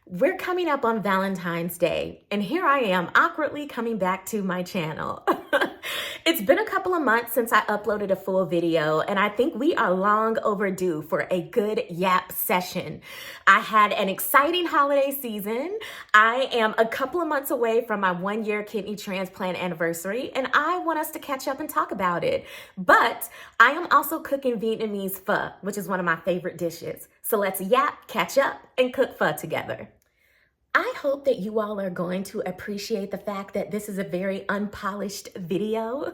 We're coming up on Valentine's Day, and here I am awkwardly coming back to my channel. It's been a couple of months since I uploaded a full video, and I think we are long overdue for a good yap session. I had an exciting holiday season. I am a couple of months away from my 1-year kidney transplant anniversary, and I want us to catch up and talk about it. But I am also cooking Vietnamese pho, which is one of my favorite dishes. So let's yap, catch up, and cook pho together. I hope that you all are going to appreciate the fact that this is a very unpolished video.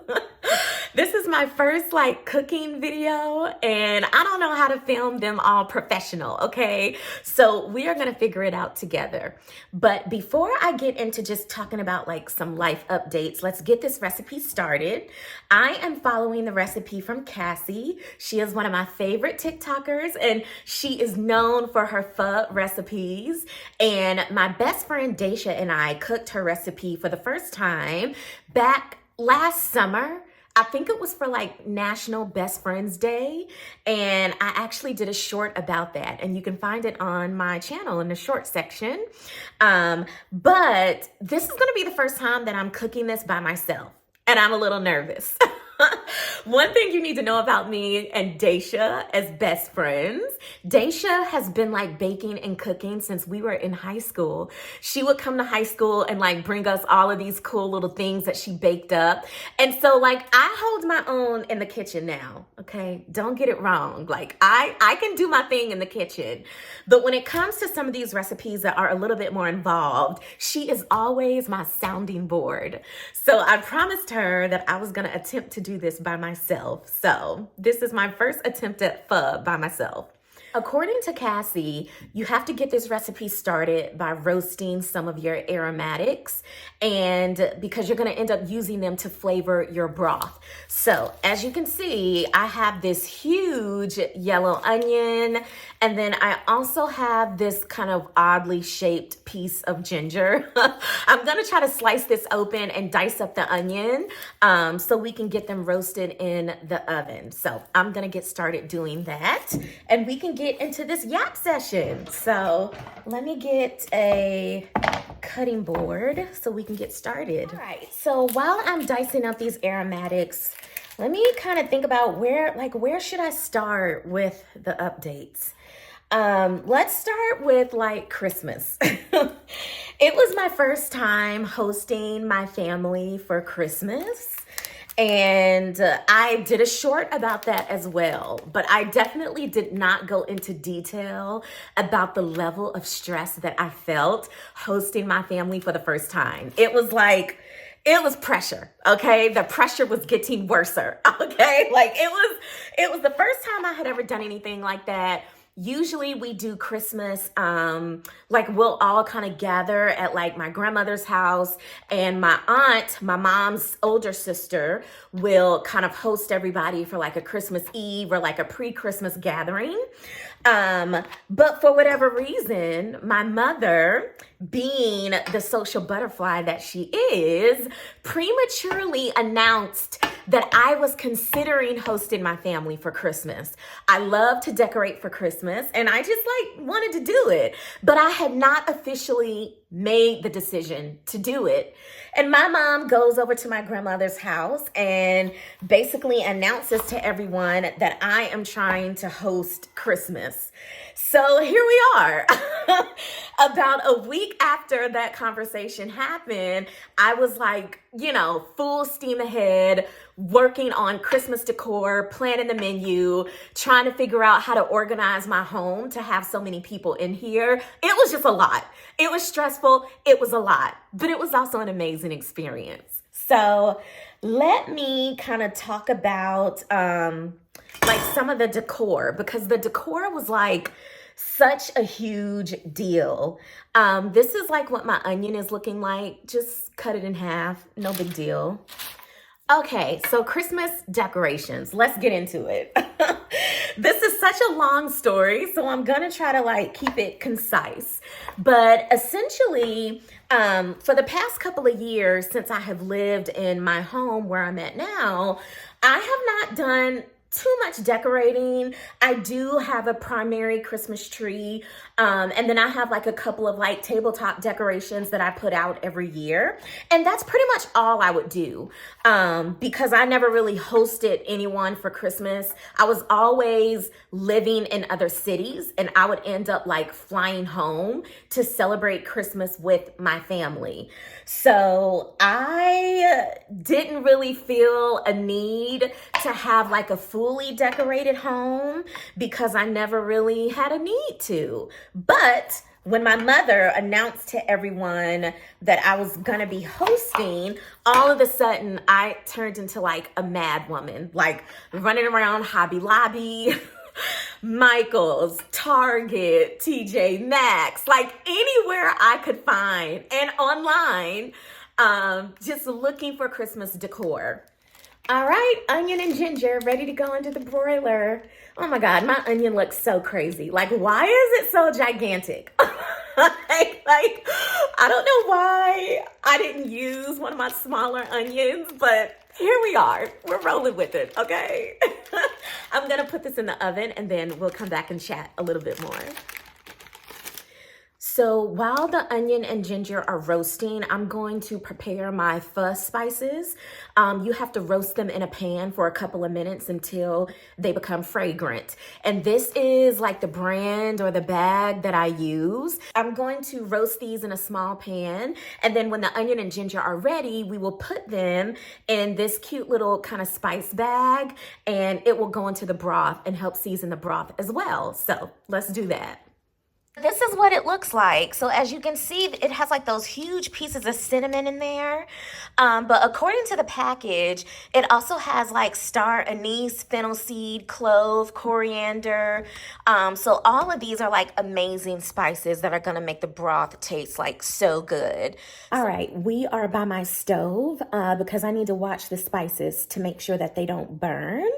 This is my first cooking video, and I don't know how to film them all professional, okay? So we are gonna figure it out together. But before I get into just talking about some life updates, let's get this recipe started. I am following the recipe from Cassie. She is one of my favorite TikTokers, and she is known for her pho recipes. And my best friend Daisha and I cooked her recipe for the first time back last summer. I think it was for National Best Friends Day, and I actually did a short about that, and you can find it on my channel in the short section. But this is gonna be the first time that I'm cooking this by myself, and I'm a little nervous. One thing you need to know about me and Daisha as best friends, Daisha has been baking and cooking since we were in high school. She would come to high school and bring us all of these cool little things that she baked up. And so I hold my own in the kitchen now, okay? Don't get it wrong. I can do my thing in the kitchen. But when it comes to some of these recipes that are a little bit more involved, she is always my sounding board. So I promised her that I was gonna attempt to do this by myself. So this is my first attempt at pho by myself. According to Cassie, you have to get this recipe started by roasting some of your aromatics, and because you're gonna end up using them to flavor your broth. So as you can see, I have this huge yellow onion, and then I also have this kind of oddly shaped piece of ginger. I'm gonna try to slice this open and dice up the onion so we can get them roasted in the oven. So I'm gonna get started doing that, and we can get into this yap session. So let me get a cutting board so we can get started. All right, so while I'm dicing up these aromatics, let me kind of think about where should I start with the updates? Let's start with Christmas. It was my first time hosting my family for Christmas. And I did a short about that as well, but I definitely did not go into detail about the level of stress that I felt hosting my family for the first time. It was pressure, okay? The pressure was getting worse, okay? It was the first time I had ever done anything like that. Usually we do Christmas, we'll all kind of gather at my grandmother's house, and my aunt, my mom's older sister, will kind of host everybody for a Christmas Eve or a pre-Christmas gathering. But for whatever reason, my mother, being the social butterfly that she is, prematurely announced that I was considering hosting my family for Christmas. I love to decorate for Christmas, and I just wanted to do it, but I had not officially made the decision to do it. And my mom goes over to my grandmother's house and basically announces to everyone that I am trying to host Christmas. So here we are. About a week after that conversation happened, I was full steam ahead, working on Christmas decor, planning the menu, trying to figure out how to organize my home to have so many people in here. It was just a lot. It was stressful. It was a lot, but it was also an amazing experience. So let me kind of talk about some of the decor, because the decor was such a huge deal. This is what my onion is looking like. Just cut it in half. No big deal. Okay, so Christmas decorations. Let's get into it. This is such a long story, so I'm gonna try to keep it concise. But essentially, for the past couple of years since I have lived in my home where I'm at now, I have not done too much decorating. I do have a primary Christmas tree, and then I have like a couple of like tabletop decorations that I put out every year. And that's pretty much all I would do, because I never really hosted anyone for Christmas. I was always living in other cities, and I would end up like flying home to celebrate Christmas with my family. So I didn't really feel a need to have like a fully decorated home because I never really had a need to. But when my mother announced to everyone that I was gonna be hosting, all of a sudden I turned into like a mad woman, like running around Hobby Lobby, Michael's, Target, TJ Maxx, like anywhere I could find, and online, just looking for Christmas decor. All right, onion and ginger ready to go into the broiler. Oh my God, my onion looks so crazy. Like, why is it so gigantic? like, I don't know why I didn't use one of my smaller onions, but here we are. We're rolling with it, okay? I'm gonna put this in the oven and then we'll come back and chat a little bit more. So while the onion and ginger are roasting, I'm going to prepare my pho spices. You have to roast them in a pan for a couple of minutes until they become fragrant. And this is like the brand or the bag that I use. I'm going to roast these in a small pan. And then when the onion and ginger are ready, we will put them in this cute little kind of spice bag, and it will go into the broth and help season the broth as well. So let's do that. This is what it looks like. So as you can see, it has like those huge pieces of cinnamon in there. But according to the package, it also has like star anise, fennel seed, clove, coriander. So all of these are like amazing spices that are gonna make the broth taste like so good. All right, we are by my stove because I need to watch the spices to make sure that they don't burn.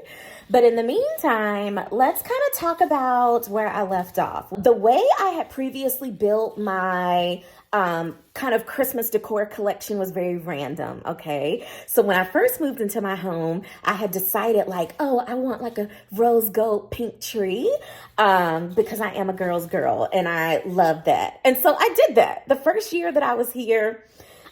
But in the meantime, let's kind of talk about where I left off. The way I had previously built my kind of Christmas decor collection was very random, okay? So when I first moved into my home, I had decided like, oh, I want like a rose gold pink tree because I am a girl's girl and I love that. And so I did that. The first year that I was here,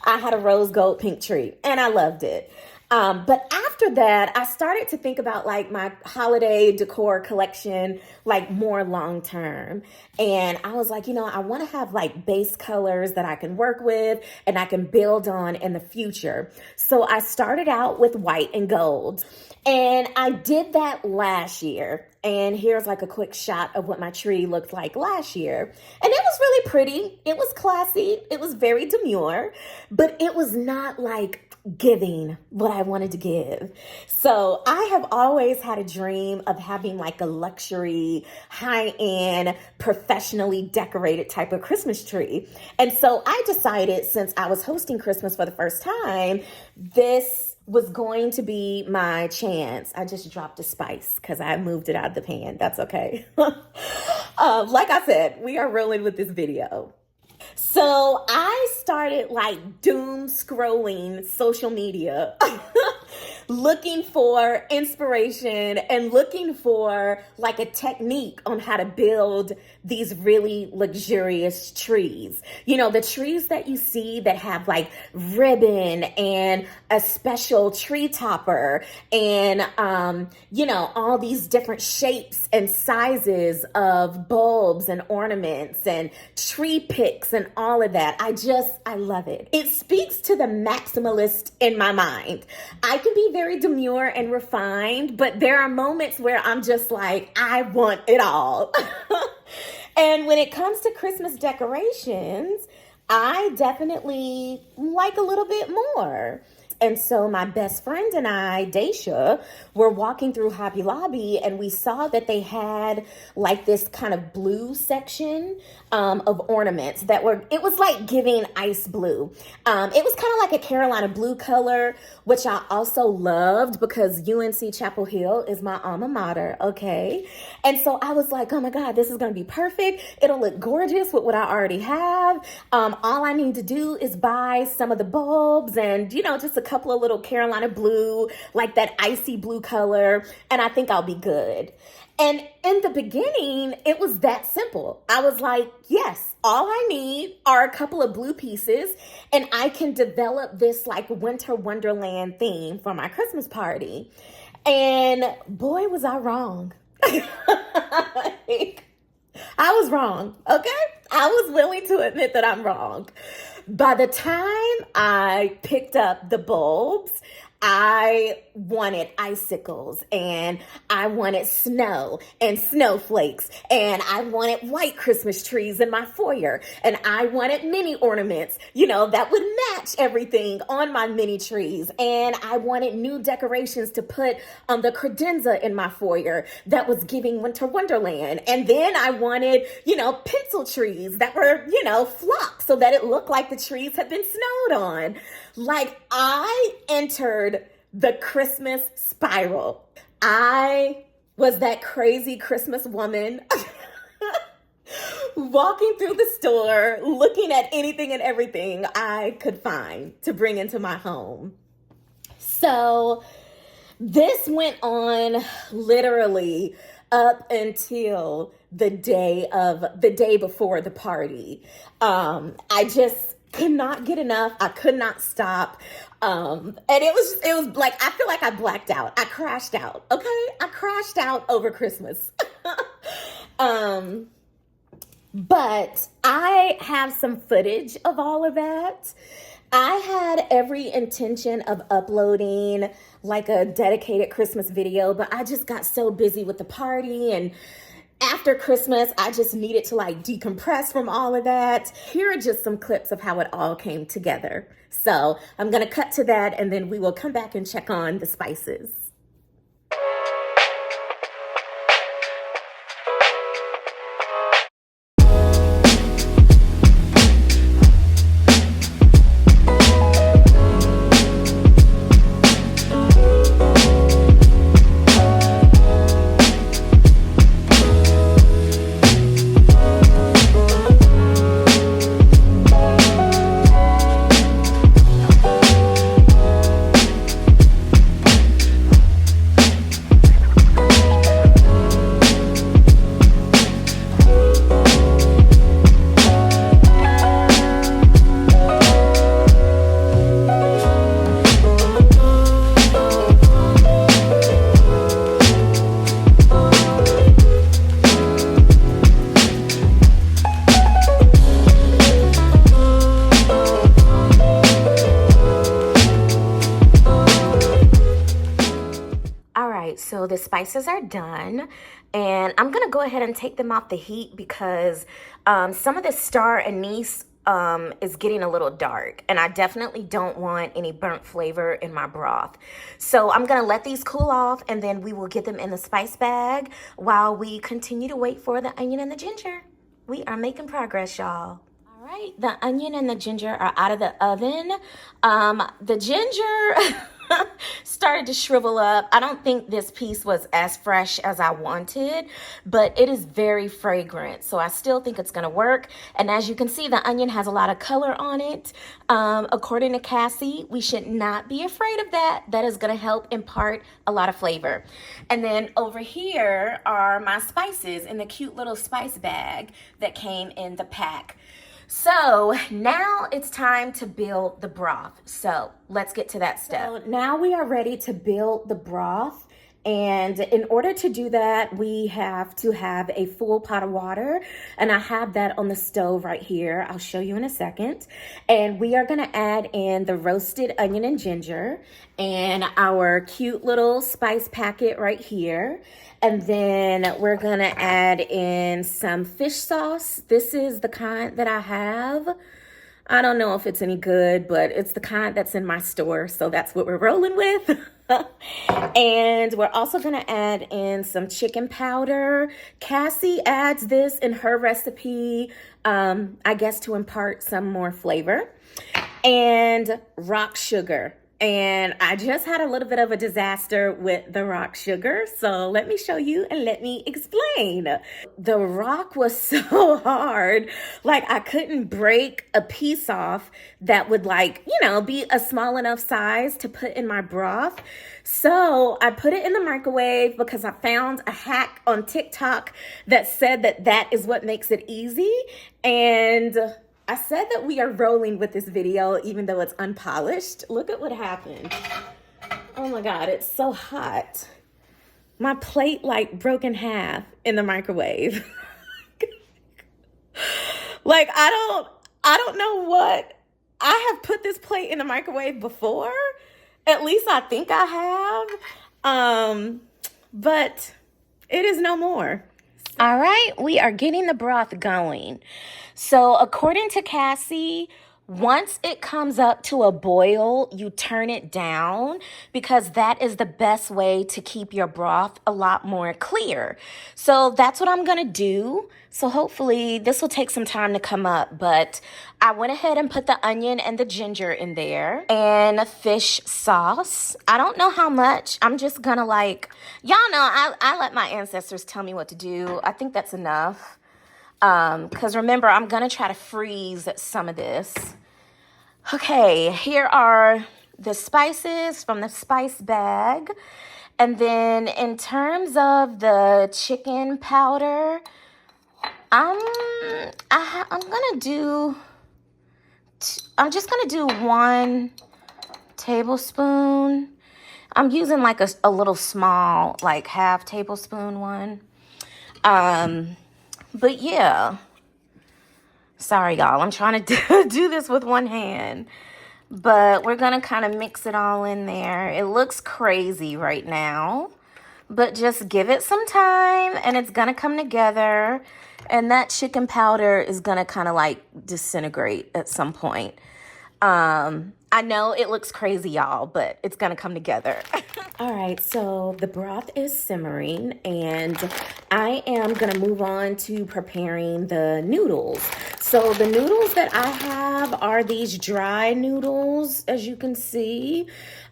I had a rose gold pink tree and I loved it. But after that, I started to think about like my holiday decor collection, like more long term. And I was like, you know, I want to have like base colors that I can work with and I can build on in the future. So I started out with white and gold. And I did that last year. And here's like a quick shot of what my tree looked like last year. And it was really pretty. It was classy. It was very demure, but it was not like giving what I wanted to give. So I have always had a dream of having like a luxury, high-end, professionally decorated type of Christmas tree. And so I decided, since I was hosting Christmas for the first time, this was going to be my chance. I just dropped a spice because I moved it out of the pan. That's okay. Like I said, we are rolling with this video. So I started like doom scrolling social media, looking for inspiration and looking for like a technique on how to build these really luxurious trees. You know, the trees that you see that have like ribbon and a special tree topper and, you know, all these different shapes and sizes of bulbs and ornaments and tree picks and all of that. I love it. It speaks to the maximalist in my mind. I can be very demure and refined, but there are moments where I'm just like, I want it all. And when it comes to Christmas decorations, I definitely like a little bit more. And so my best friend and I, Daisha, were walking through Hobby Lobby and we saw that they had like this kind of blue section of ornaments that it was like giving ice blue. It was kind of like a Carolina blue color, which I also loved because UNC Chapel Hill is my alma mater, okay? And so I was like, oh my God, this is gonna be perfect. It'll look gorgeous with what I already have. All I need to do is buy some of the bulbs and, you know, just a couple of little Carolina blue, like that icy blue color, and I think I'll be good. And in the beginning, it was that simple. I was like, yes, all I need are a couple of blue pieces and I can develop this like winter wonderland theme for my Christmas party. And boy, was I wrong. Like, I was wrong, okay? I was willing to admit that I'm wrong. By the time I picked up the bulbs, I wanted icicles and I wanted snow and snowflakes and I wanted white Christmas trees in my foyer and I wanted mini ornaments, that would match everything on my mini trees. And I wanted new decorations to put on the credenza in my foyer that was giving winter wonderland. And then I wanted, pencil trees that were, flocked so that it looked like the trees had been snowed on. Like, I entered the Christmas spiral. I was that crazy Christmas woman walking through the store, looking at anything and everything I could find to bring into my home. So this went on literally up until the day before the party. I just could not get enough. I could not stop. And it was like, I feel like I blacked out. I crashed out. Okay. I crashed out over Christmas. But I have some footage of all of that. I had every intention of uploading like a dedicated Christmas video, but I just got so busy with the party, and after Christmas, I just needed to like decompress from all of that. Here are just some clips of how it all came together. So I'm going to cut to that and then we will come back and check on the spices. So the spices are done, and I'm gonna go ahead and take them off the heat because some of the star anise is getting a little dark, and I definitely don't want any burnt flavor in my broth. So I'm gonna let these cool off, and then we will get them in the spice bag while we continue to wait for the onion and the ginger. We are making progress, y'all. All right, the onion and the ginger are out of the oven. The ginger started to shrivel up. I don't think this piece was as fresh as I wanted, but it is very fragrant, so I still think it's gonna work. And as you can see, the onion has a lot of color on it. According to Cassie, we should not be afraid of that. That is gonna help impart a lot of flavor. And then over here are my spices in the cute little spice bag that came in the pack. So now it's time to build the broth. So let's get to that step. So now we are ready to build the broth. And in order to do that, we have to have a full pot of water. And I have that on the stove right here. I'll show you in a second. And we are gonna add in the roasted onion and ginger and our cute little spice packet right here. And then we're gonna add in some fish sauce. This is the kind that I have. I don't know if it's any good, but it's the kind that's in my store, so that's what we're rolling with. And we're also gonna add in some chicken powder. Cassie adds this in her recipe, I guess to impart some more flavor. And rock sugar. And I just had a little bit of a disaster with the rock sugar. So let me show you and let me explain. The rock was so hard. Like I couldn't break a piece off that would be a small enough size to put in my broth. So I put it in the microwave because I found a hack on TikTok that said that is what makes it easy. And I said that we are rolling with this video, even though it's unpolished. Look at what happened. Oh my God, it's so hot. My plate broke in half in the microwave. I don't know what. I have put this plate in the microwave before. At least I think I have. But it is no more. All right, we are getting the broth going. So according to Cassie, once it comes up to a boil, you turn it down because that is the best way to keep your broth a lot more clear. So that's what I'm going to do. So hopefully this will take some time to come up, but I went ahead and put the onion and the ginger in there and a fish sauce. I don't know how much. I'm just going to y'all know I let my ancestors tell me what to do. I think that's enough. Because remember, I'm going to try to freeze some of this. Okay, here are the spices from the spice bag. And then in terms of the chicken powder, I'm just going to do 1 tablespoon. I'm using a little small, half tablespoon one. But yeah, sorry, y'all. I'm trying to do this with one hand, but we're going to kind of mix it all in there. It looks crazy right now, but just give it some time and it's going to come together. And that chicken powder is going to kind of disintegrate at some point. I know it looks crazy, y'all, but it's going to come together. All right, so the broth is simmering, and I am going to move on to preparing the noodles. So the noodles that I have are these dry noodles, as you can see.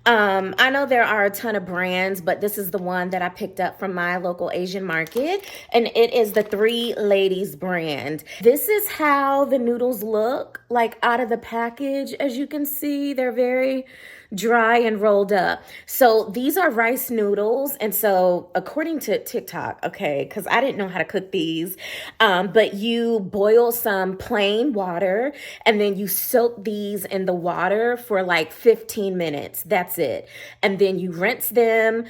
I know there are a ton of brands, but this is the one that I picked up from my local Asian market, and it is the Three Ladies brand. This is how the noodles look out of the package. As you can see, they're very dry and rolled up. So these are rice noodles. And so according to TikTok, okay, because I didn't know how to cook these, but you boil some plain water and then you soak these in the water for 15 minutes. That's it. And then you rinse them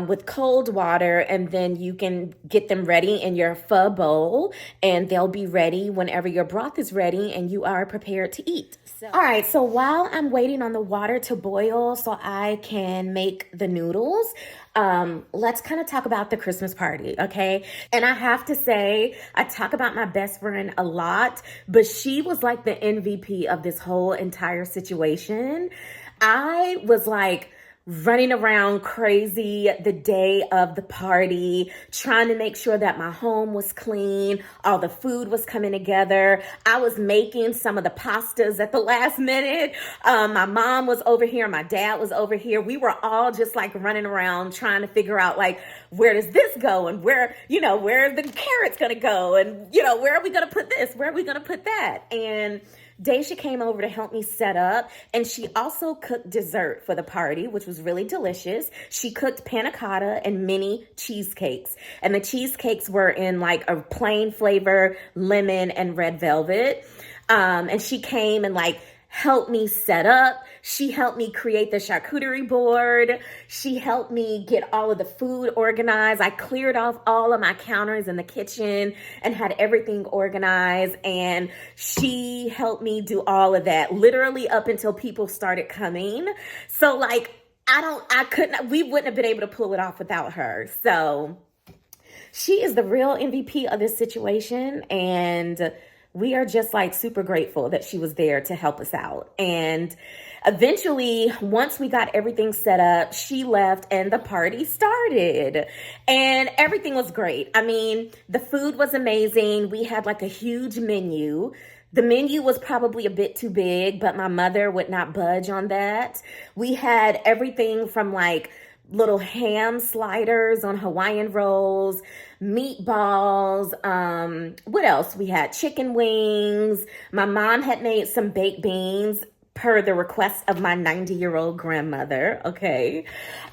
with cold water, and then you can get them ready in your pho bowl, and they'll be ready whenever your broth is ready and you are prepared to eat. All right, so while I'm waiting on the water to boil so I can make the noodles, let's kind of talk about the Christmas party, okay? And I have to say, I talk about my best friend a lot, but she was the MVP of this whole entire situation. I was running around crazy the day of the party, trying to make sure that my home was clean, all the food was coming together. I was making some of the pastas at the last minute. My mom was over here, my dad was over here. We were all just running around trying to figure out where does this go, and where are the carrots gonna go, and where are we gonna put this, where are we gonna put that. And Daisha came over to help me set up, and she also cooked dessert for the party, which was really delicious. She cooked panna cotta and mini cheesecakes, and the cheesecakes were in a plain flavor, lemon and red velvet. And she came and helped me set up. She helped me create the charcuterie board. She helped me get all of the food organized. I cleared off all of my counters in the kitchen and had everything organized. And she helped me do all of that, literally up until people started coming. So we wouldn't have been able to pull it off without her. So she is the real MVP of this situation. And we are just super grateful that she was there to help us out. And eventually, once we got everything set up, she left and the party started. And everything was great. I mean, the food was amazing. We had a huge menu. The menu was probably a bit too big, but my mother would not budge on that. We had everything from like little ham sliders on Hawaiian rolls, meatballs. What else? We had chicken wings. My mom had made some baked beans per the request of my 90-year-old grandmother. Okay.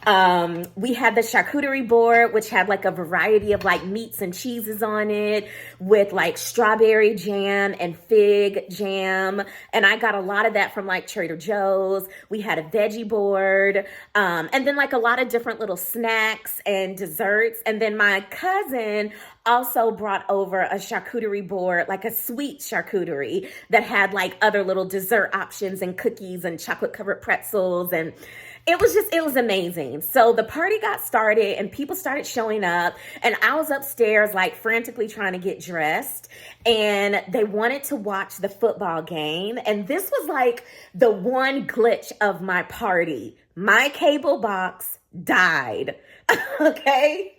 We had the charcuterie board, which had like a variety of like meats and cheeses on it with like strawberry jam and fig jam. And I got a lot of that from like Trader Joe's. We had a veggie board, and then like a lot of different little snacks and desserts. And then my cousin also brought over a charcuterie board, like a sweet charcuterie that had like other little dessert options and cookies and chocolate covered pretzels. And it was amazing. So the party got started and people started showing up, and I was upstairs like frantically trying to get dressed, and they wanted to watch the football game. And this was like the one glitch of my party. My cable box died. Okay.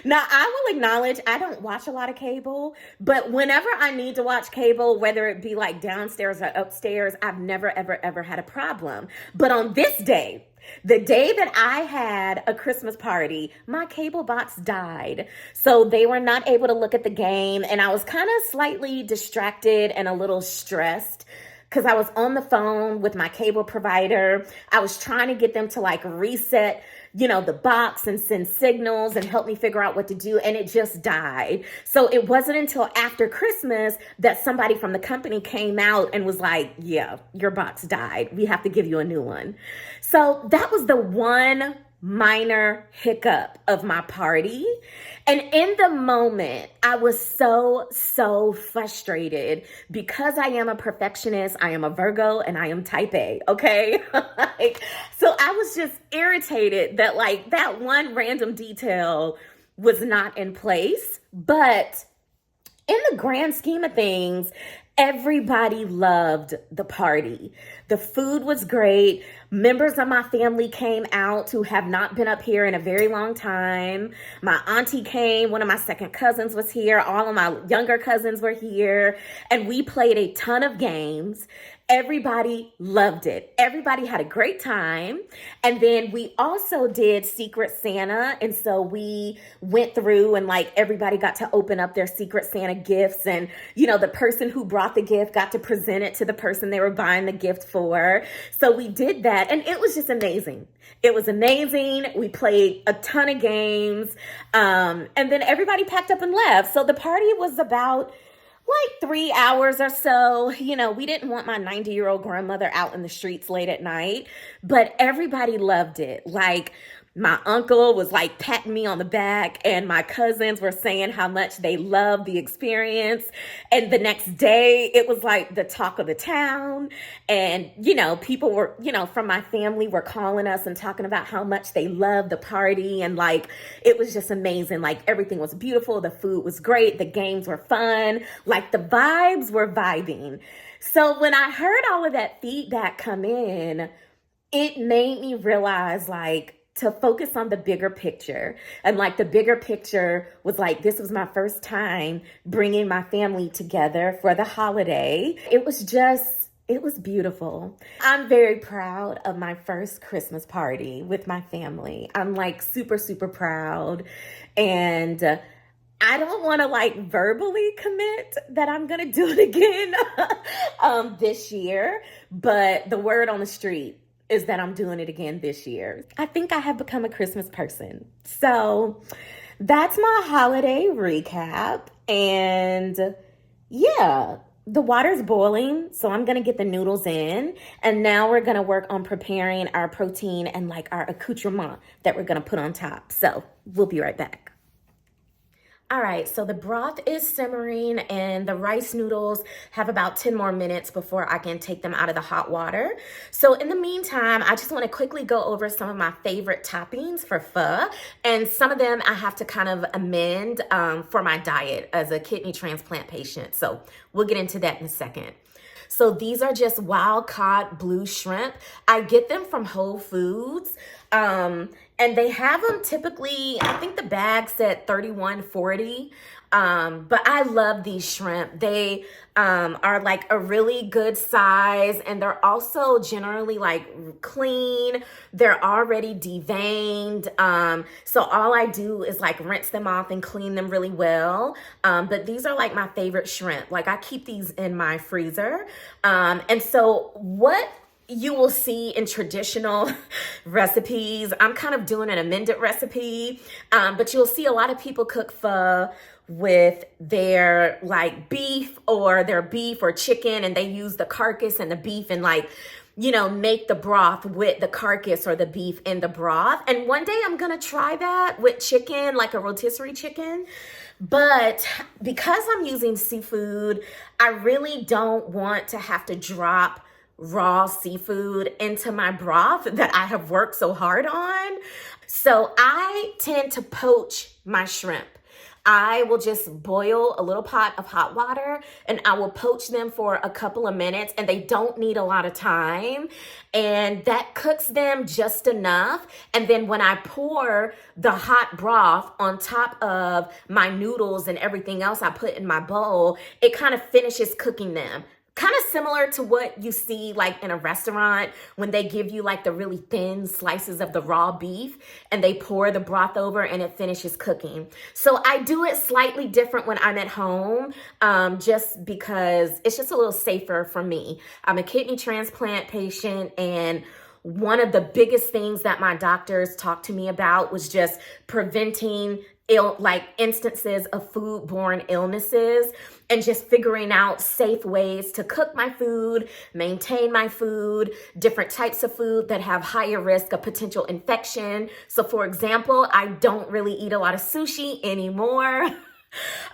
Now, I will acknowledge I don't watch a lot of cable, but whenever I need to watch cable, whether it be like downstairs or upstairs, I've never, ever, ever had a problem. But on this day, the day that I had a Christmas party, my cable box died. So they were not able to look at the game, and I was kind of slightly distracted and a little stressed because I was on the phone with my cable provider. I was trying to get them to like reset the box and send signals and help me figure out what to do. And it just died. So it wasn't until after Christmas that somebody from the company came out and was like, yeah, your box died. We have to give you a new one. So that was the one minor hiccup of my party. And in the moment, I was so frustrated because I am a perfectionist. I am a Virgo and I am type A. Okay. So I was just irritated that like that one random detail was not in place. But in the grand scheme of things, everybody loved the party. The food was great. Members of my family came out who have not been up here in a very long time. My auntie came. One of my second cousins was here. All of my younger cousins were here. And we played a ton of games. Everybody loved it. Everybody had a great time. And then we also did Secret Santa. And so we went through and like everybody got to open up their Secret Santa gifts. And, the person who brought the gift got to present it to the person they were buying the gift for. So we did that. And it was just amazing. It was amazing. We played a ton of games. And then everybody packed up and left. So the party was about like 3 hours or so. We didn't want my 90-year-old grandmother out in the streets late at night, but everybody loved it. Like my uncle was like patting me on the back, and my cousins were saying how much they loved the experience. And the next day it was like the talk of the town. And, people were, from my family were calling us and talking about how much they loved the party. And like, it was just amazing. Like everything was beautiful. The food was great. The games were fun. Like the vibes were vibing. So when I heard all of that feedback come in, it made me realize like, to focus on the bigger picture. And like the bigger picture was like, this was my first time bringing my family together for the holiday. It was beautiful. I'm very proud of my first Christmas party with my family. I'm like super, super proud. And I don't want to like verbally commit that I'm going to do it again this year, but the word on the street is that I'm doing it again this year. I think I have become a Christmas person. So that's my holiday recap. And yeah, the water's boiling, so I'm going to get the noodles in. And now we're going to work on preparing our protein and like our accoutrement that we're going to put on top. So we'll be right back. All right, so the broth is simmering and the rice noodles have about 10 more minutes before I can take them out of the hot water. So in the meantime, I just want to quickly go over some of my favorite toppings for pho, and some of them I have to kind of amend for my diet as a kidney transplant patient. So we'll get into that in a second. So these are just wild caught blue shrimp. I get them from Whole Foods. And they have them typically, I think the bag said $31.40. But I love these shrimp. They are like a really good size, and they're also generally like clean. They're already deveined. So all I do is like rinse them off and clean them really well. But these are like my favorite shrimp. Like I keep these in my freezer. And so what you will see in traditional recipes, I'm kind of doing an amended recipe, but you'll see a lot of people cook pho with their like beef or chicken, and they use the carcass and the beef and like, you know, make the broth with the carcass or the beef in the broth. And one day I'm gonna try that with chicken, like a rotisserie chicken. But because I'm using seafood, I really don't want to have to drop raw seafood into my broth that I have worked so hard on. So I tend to poach my shrimp. I will just boil a little pot of hot water and I will poach them for a couple of minutes, and they don't need a lot of time. And that cooks them just enough. And then when I pour the hot broth on top of my noodles and everything else I put in my bowl, it kind of finishes cooking them. Kind of similar to what you see like in a restaurant when they give you like the really thin slices of the raw beef and they pour the broth over and it finishes cooking. So I do it slightly different when I'm at home, just because it's just a little safer for me. I'm a kidney transplant patient, and one of the biggest things that my doctors talked to me about was just preventing instances of foodborne illnesses, and just figuring out safe ways to cook my food, maintain my food, different types of food that have higher risk of potential infection. So for example, I don't really eat a lot of sushi anymore.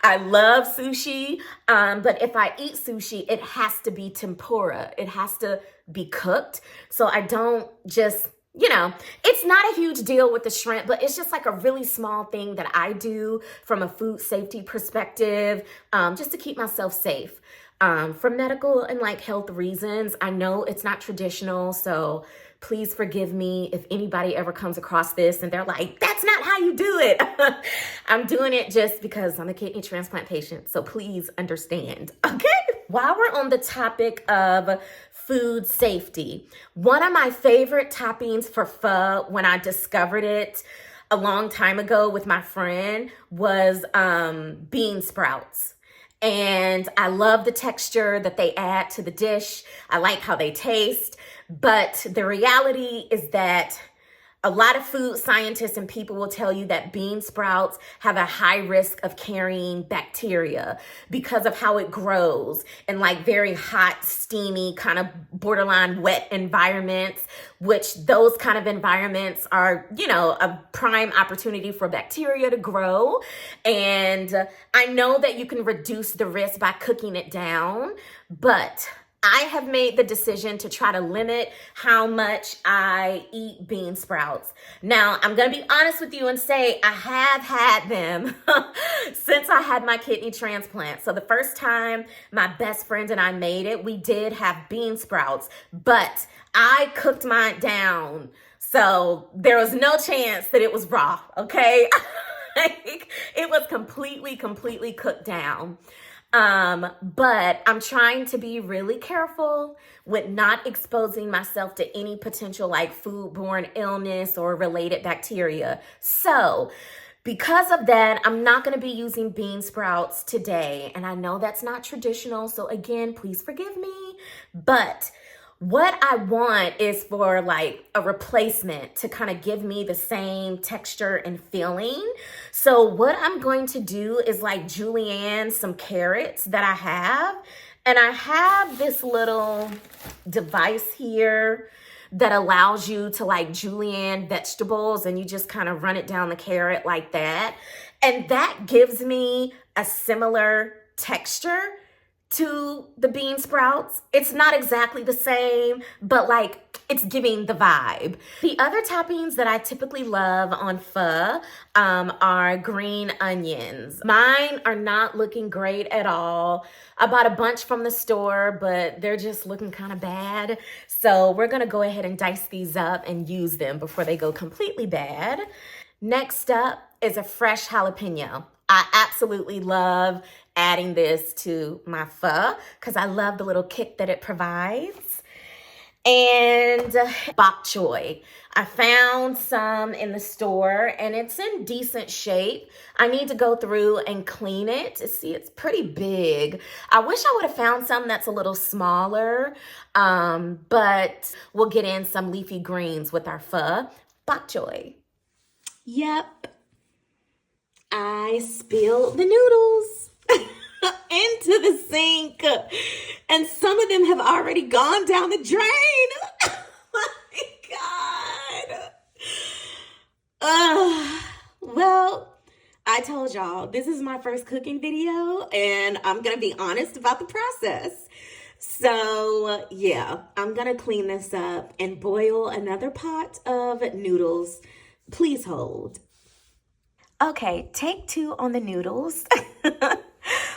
I love sushi, but if I eat sushi, it has to be tempura. It has to be cooked. So I don't just, you know, it's not a huge deal with the shrimp, but it's just like a really small thing that I do from a food safety perspective, just to keep myself safe. For medical and like health reasons. I know it's not traditional, so please forgive me if anybody ever comes across this and they're like, that's not how you do it. I'm doing it just because I'm a kidney transplant patient, so please understand, okay? While we're on the topic of food safety, one of my favorite toppings for pho when I discovered it a long time ago with my friend was bean sprouts. And I love the texture that they add to the dish. I like how they taste. But the reality is that a lot of food scientists and people will tell you that bean sprouts have a high risk of carrying bacteria because of how it grows in like very hot, steamy, kind of borderline wet environments, which those kind of environments are, you know, a prime opportunity for bacteria to grow. And I know that you can reduce the risk by cooking it down, but I have made the decision to try to limit how much I eat bean sprouts. Now, I'm going to be honest with you and say I have had them since I had my kidney transplant. So the first time my best friend and I made it, we did have bean sprouts, but I cooked mine down. So there was no chance that it was raw, okay? It was completely cooked down. But I'm trying to be really careful with not exposing myself to any potential like foodborne illness or related bacteria. So because of that, I'm not going to be using bean sprouts today. And I know that's not traditional, so again, please forgive me. But what I want is for like a replacement to kind of give me the same texture and feeling. So what I'm going to do is like julienne some carrots that I have. And I have this little device here that allows you to like julienne vegetables, and you just kind of run it down the carrot like that. And that gives me a similar texture to the bean sprouts. It's not exactly the same, but like it's giving the vibe. The other toppings that I typically love on pho are green onions. Mine are not looking great at all. I bought a bunch from the store, but they're just looking kind of bad. So we're gonna go ahead and dice these up and use them before they go completely bad. Next up is a fresh jalapeno. I absolutely love adding this to my pho because I love the little kick that it provides. And bok choy. I found some in the store and it's in decent shape. I need to go through and clean it. See, it's pretty big. I wish I would have found some that's a little smaller, but we'll get in some leafy greens with our pho. Bok choy. Yep, I spilled the noodles into the sink, and some of them have already gone down the drain. Oh my God. Well, I told y'all this is my first cooking video, and I'm gonna be honest about the process. So yeah, I'm gonna clean this up and boil another pot of noodles. Please hold. Okay, take 2 on the noodles.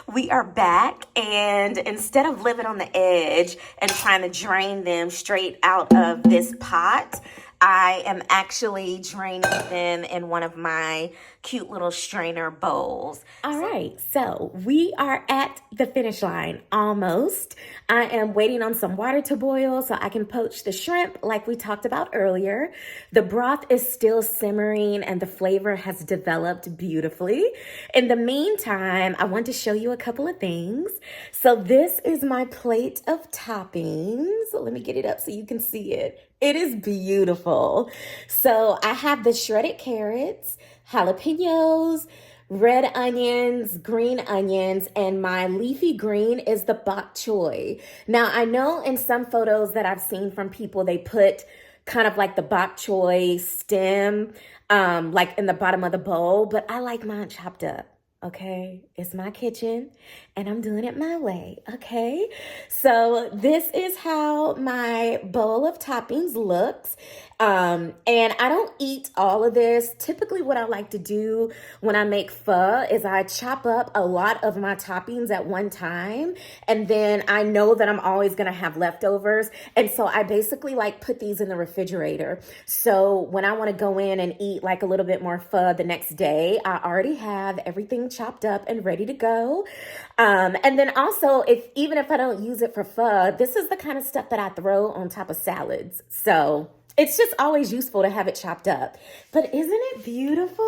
We are back, and instead of living on the edge and trying to drain them straight out of this pot, I am actually draining them in one of my cute little strainer bowls. All right, so we are at the finish line, almost. I am waiting on some water to boil so I can poach the shrimp like we talked about earlier. The broth is still simmering and the flavor has developed beautifully. In the meantime, I want to show you a couple of things. So this is my plate of toppings. Let me get it up so you can see it. It is beautiful. So I have the shredded carrots, jalapenos, red onions, green onions, and my leafy green is the bok choy. Now, I know in some photos that I've seen from people, they put kind of like the bok choy stem, like in the bottom of the bowl, but I like mine chopped up. Okay, it's my kitchen and I'm doing it my way, okay? So this is how my bowl of toppings looks. And I don't eat all of this. Typically what I like to do when I make pho is I chop up a lot of my toppings at one time. And then I know that I'm always gonna have leftovers. And so I basically like put these in the refrigerator. So when I wanna go in and eat like a little bit more pho the next day, I already have everything chopped up and ready to go. And then also, even if I don't use it for pho, this is the kind of stuff that I throw on top of salads. So it's just always useful to have it chopped up. But isn't it beautiful?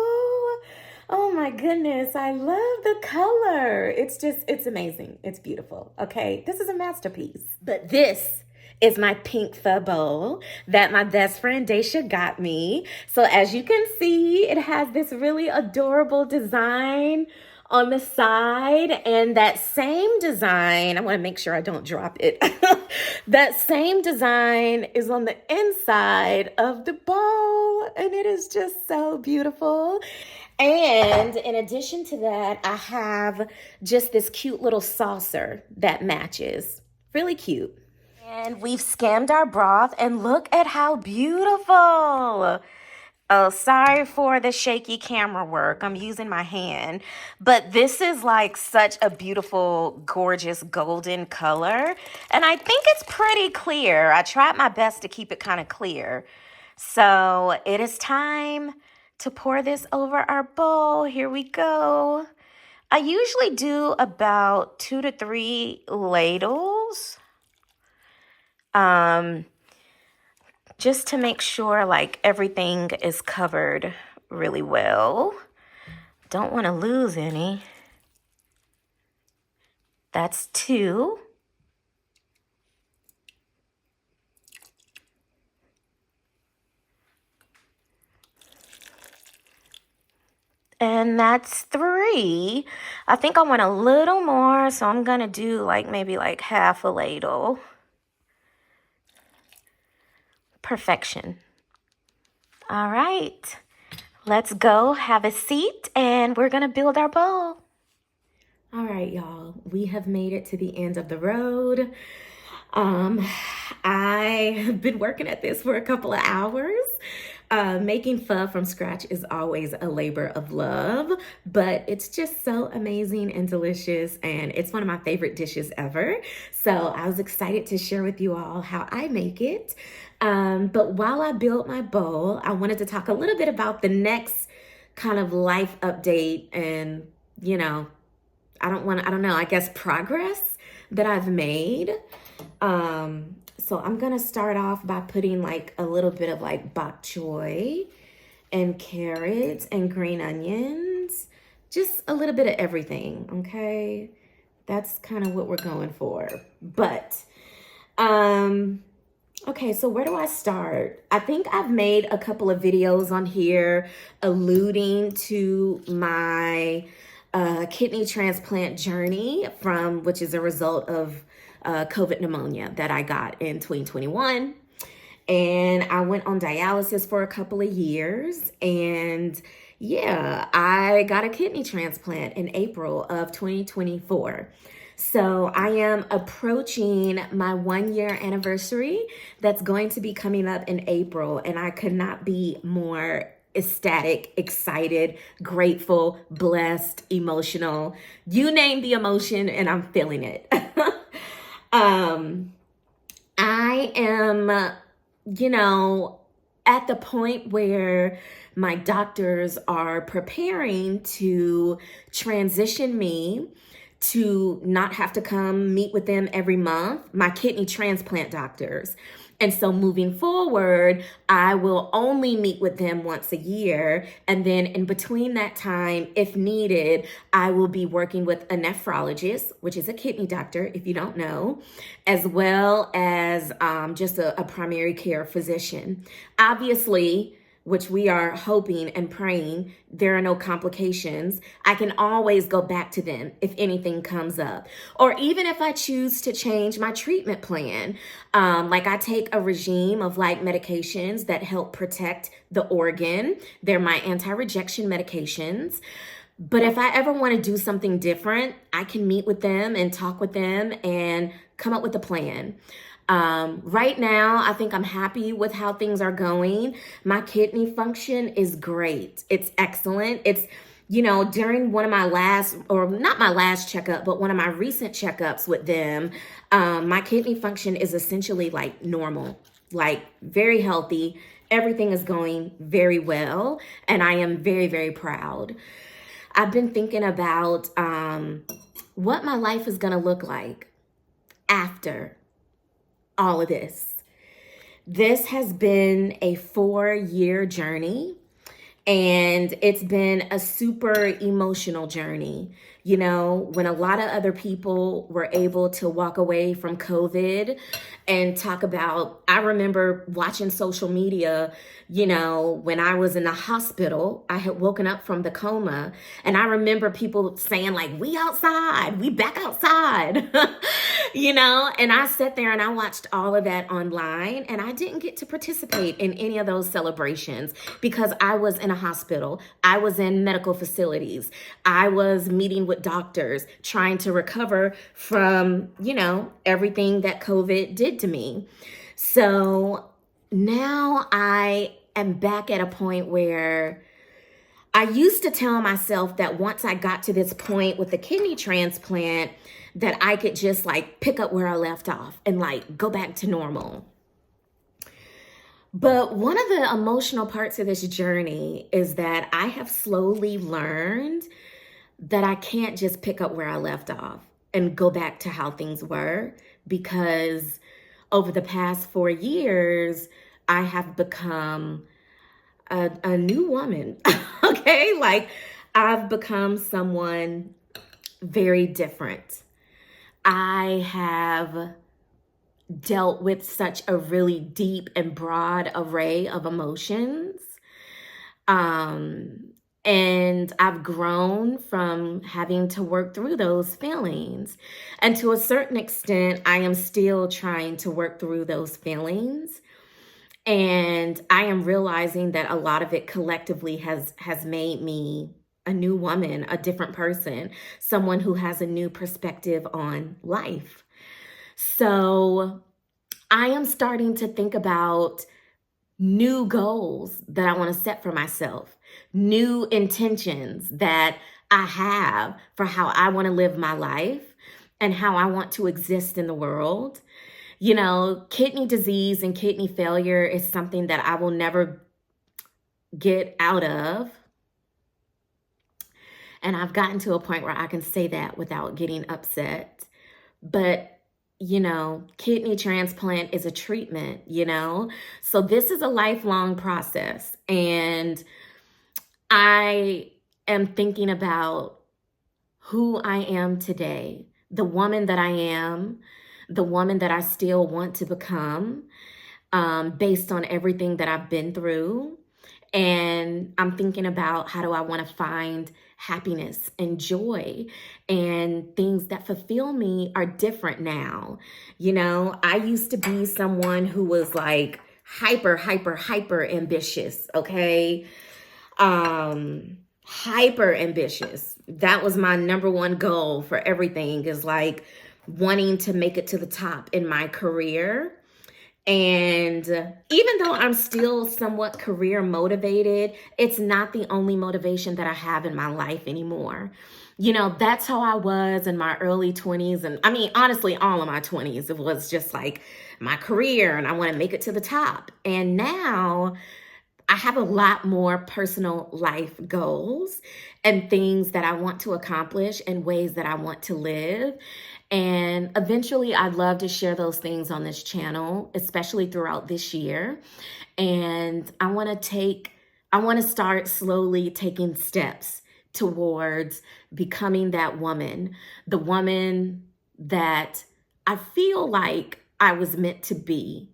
Oh my goodness, I love the color. It's amazing. It's beautiful. Okay, this is a masterpiece. But this is my pink pho bowl that my best friend Daisha got me. So as you can see, it has this really adorable design on the side, and that same design, I want to make sure I don't drop it. That same design is on the inside of the bowl, and it is just so beautiful. And in addition to that, I have just this cute little saucer that matches. Really cute. And we've skimmed our broth, and look at how beautiful. Oh, sorry for the shaky camera work. I'm using my hand. But this is like such a beautiful, gorgeous golden color. And I think it's pretty clear. I tried my best to keep it kind of clear. So it is time to pour this over our bowl. Here we go. I usually do about 2 to 3 ladles. Just to make sure like everything is covered really well. Don't want to lose any. That's 2. And that's 3. I think I want a little more, so I'm gonna do like maybe like half a ladle. Perfection. All right, let's go have a seat and we're gonna build our bowl. All right, y'all, we have made it to the end of the road. I have been working at this for a couple of hours. Making pho from scratch is always a labor of love, but it's just so amazing and delicious, and it's one of my favorite dishes ever. So I was excited to share with you all how I make it. But while I built my bowl, I wanted to talk a little bit about the next kind of life update and you know, I don't know, I guess progress that I've made. So I'm gonna start off by putting like a little bit of like bok choy and carrots and green onions, just a little bit of everything, okay? That's kind of what we're going for. But, okay, so where do I start? I think I've made a couple of videos on here alluding to my kidney transplant journey which is a result of COVID pneumonia that I got in 2021. And I went on dialysis for a couple of years. And yeah, I got a kidney transplant in April of 2024. So I am approaching my 1 year anniversary that's going to be coming up in April. And I could not be more ecstatic, excited, grateful, blessed, emotional. You name the emotion and I'm feeling it. I am, at the point where my doctors are preparing to transition me to not have to come meet with them every month, my kidney transplant doctors. And so moving forward, I will only meet with them once a year. And then in between that time, if needed, I will be working with a nephrologist, which is a kidney doctor, if you don't know, as well as just a primary care physician. Obviously, which we are hoping and praying there are no complications, I can always go back to them if anything comes up. Or even if I choose to change my treatment plan, like I take a regime of like medications that help protect the organ. They're my anti-rejection medications. But if I ever want to do something different, I can meet with them and talk with them and come up with a plan. Right now, I think I'm happy with how things are going. My kidney function is great. It's excellent. It's, during one of my last, or not my last checkup, but one of my recent checkups with them, my kidney function is essentially like normal, like very healthy. Everything is going very well, and I am very, very proud. I've been thinking about what my life is going to look like after all of this. This has been a 4-year journey, and it's been a super emotional journey. When a lot of other people were able to walk away from COVID and talk about, I remember watching social media, when I was in the hospital, I had woken up from the coma, and I remember people saying like, we outside, we back outside, and I sat there and I watched all of that online, and I didn't get to participate in any of those celebrations because I was in a hospital. I was in medical facilities. I was meeting with doctors trying to recover from, everything that COVID did to me. So now I am back at a point where I used to tell myself that once I got to this point with the kidney transplant, that I could just like pick up where I left off and like go back to normal. But one of the emotional parts of this journey is that I have slowly learned that I can't just pick up where I left off and go back to how things were, because over the past 4 years, I have become a new woman, okay? Like I've become someone very different. I have dealt with such a really deep and broad array of emotions. And I've grown from having to work through those feelings. And to a certain extent, I am still trying to work through those feelings. And I am realizing that a lot of it collectively has made me a new woman, a different person, someone who has a new perspective on life. So I am starting to think about new goals that I want to set for myself, new intentions that I have for how I want to live my life and how I want to exist in the world. Kidney disease and kidney failure is something that I will never get out of. And I've gotten to a point where I can say that without getting upset. But, kidney transplant is a treatment. So this is a lifelong process. And I am thinking about who I am today, the woman that I am, the woman that I still want to become, based on everything that I've been through. And I'm thinking about how do I want to find happiness and joy, and things that fulfill me are different now. I used to be someone who was like hyper ambitious, okay? Hyper ambitious. That was my number one goal for everything, is like wanting to make it to the top in my career. And even though I'm still somewhat career motivated, it's not the only motivation that I have in my life anymore. That's how I was in my early 20s. And I mean, honestly, all of my 20s, it was just like my career and I want to make it to the top. And now I have a lot more personal life goals and things that I want to accomplish and ways that I want to live. And eventually, I'd love to share those things on this channel, especially throughout this year. And I want to start slowly taking steps towards becoming that woman, the woman that I feel like I was meant to be.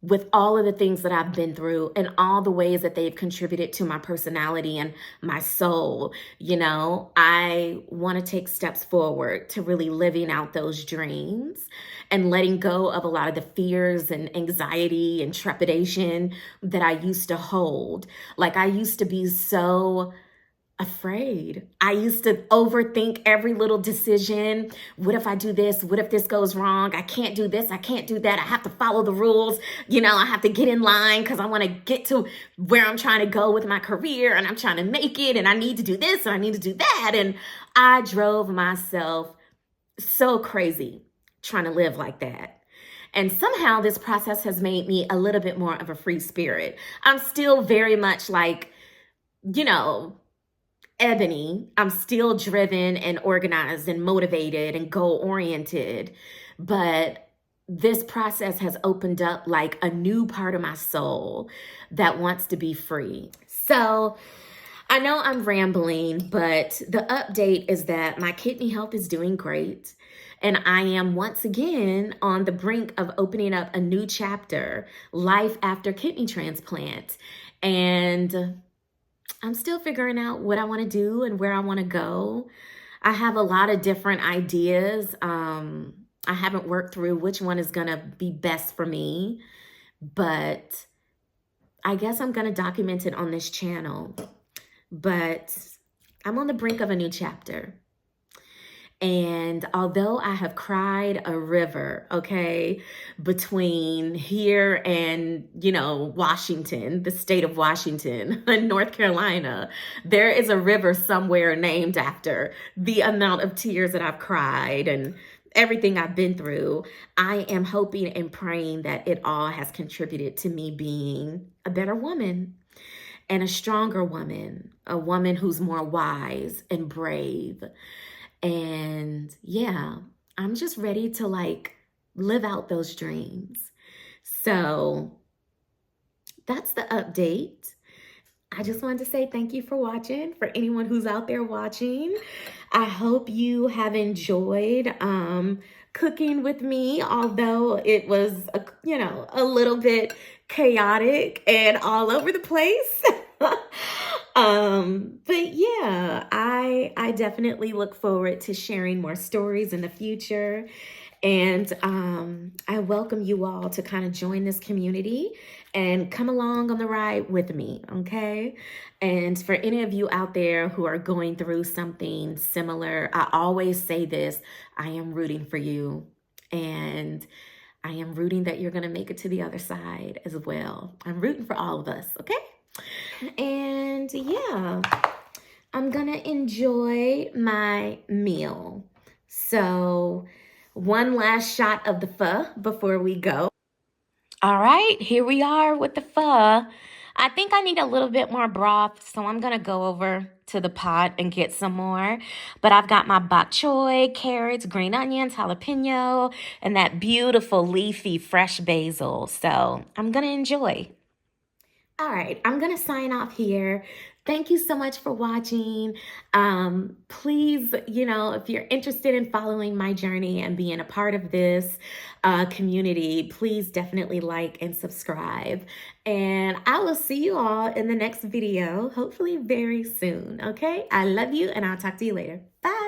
With all of the things that I've been through and all the ways that they've contributed to my personality and my soul, I want to take steps forward to really living out those dreams and letting go of a lot of the fears and anxiety and trepidation that I used to hold. Like, I used to be so afraid. I used to overthink every little decision. What if I do this? What if this goes wrong? I can't do this. I can't do that. I have to follow the rules. I have to get in line because I want to get to where I'm trying to go with my career, and I'm trying to make it, and I need to do this and I need to do that. And I drove myself so crazy trying to live like that. And somehow this process has made me a little bit more of a free spirit. I'm still very much like, Ebony. I'm still driven and organized and motivated and goal-oriented, but this process has opened up like a new part of my soul that wants to be free. So I know I'm rambling, but the update is that my kidney health is doing great. And I am once again on the brink of opening up a new chapter, life after kidney transplant. And I'm still figuring out what I want to do and where I want to go. I have a lot of different ideas. I haven't worked through which one is going to be best for me, but I guess I'm going to document it on this channel. But I'm on the brink of a new chapter. And although I have cried a river, okay, between here and, Washington, the state of Washington, and North Carolina, there is a river somewhere named after the amount of tears that I've cried and everything I've been through. I am hoping and praying that it all has contributed to me being a better woman and a stronger woman, a woman who's more wise and brave. And yeah, I'm just ready to live out those dreams. So that's the update. I just wanted to say thank you for watching. For anyone who's out there watching, I hope you have enjoyed cooking with me, although it was a little bit chaotic and all over the place. But yeah, I definitely look forward to sharing more stories in the future. And I welcome you all to kind of join this community and come along on the ride with me, okay? And for any of you out there who are going through something similar, I always say this: I am rooting for you. And I am rooting that you're going to make it to the other side as well. I'm rooting for all of us, okay? And yeah, I'm going to enjoy my meal. So one last shot of the pho before we go. All right, here we are with the pho. I think I need a little bit more broth, so I'm gonna go over to the pot and get some more. But I've got my bok choy, carrots, green onions, jalapeno, and that beautiful leafy fresh basil. So I'm gonna enjoy. All right, I'm going to sign off here. Thank you so much for watching. Please, if you're interested in following my journey and being a part of this community, please definitely like and subscribe. And I will see you all in the next video, hopefully very soon. Okay, I love you and I'll talk to you later. Bye.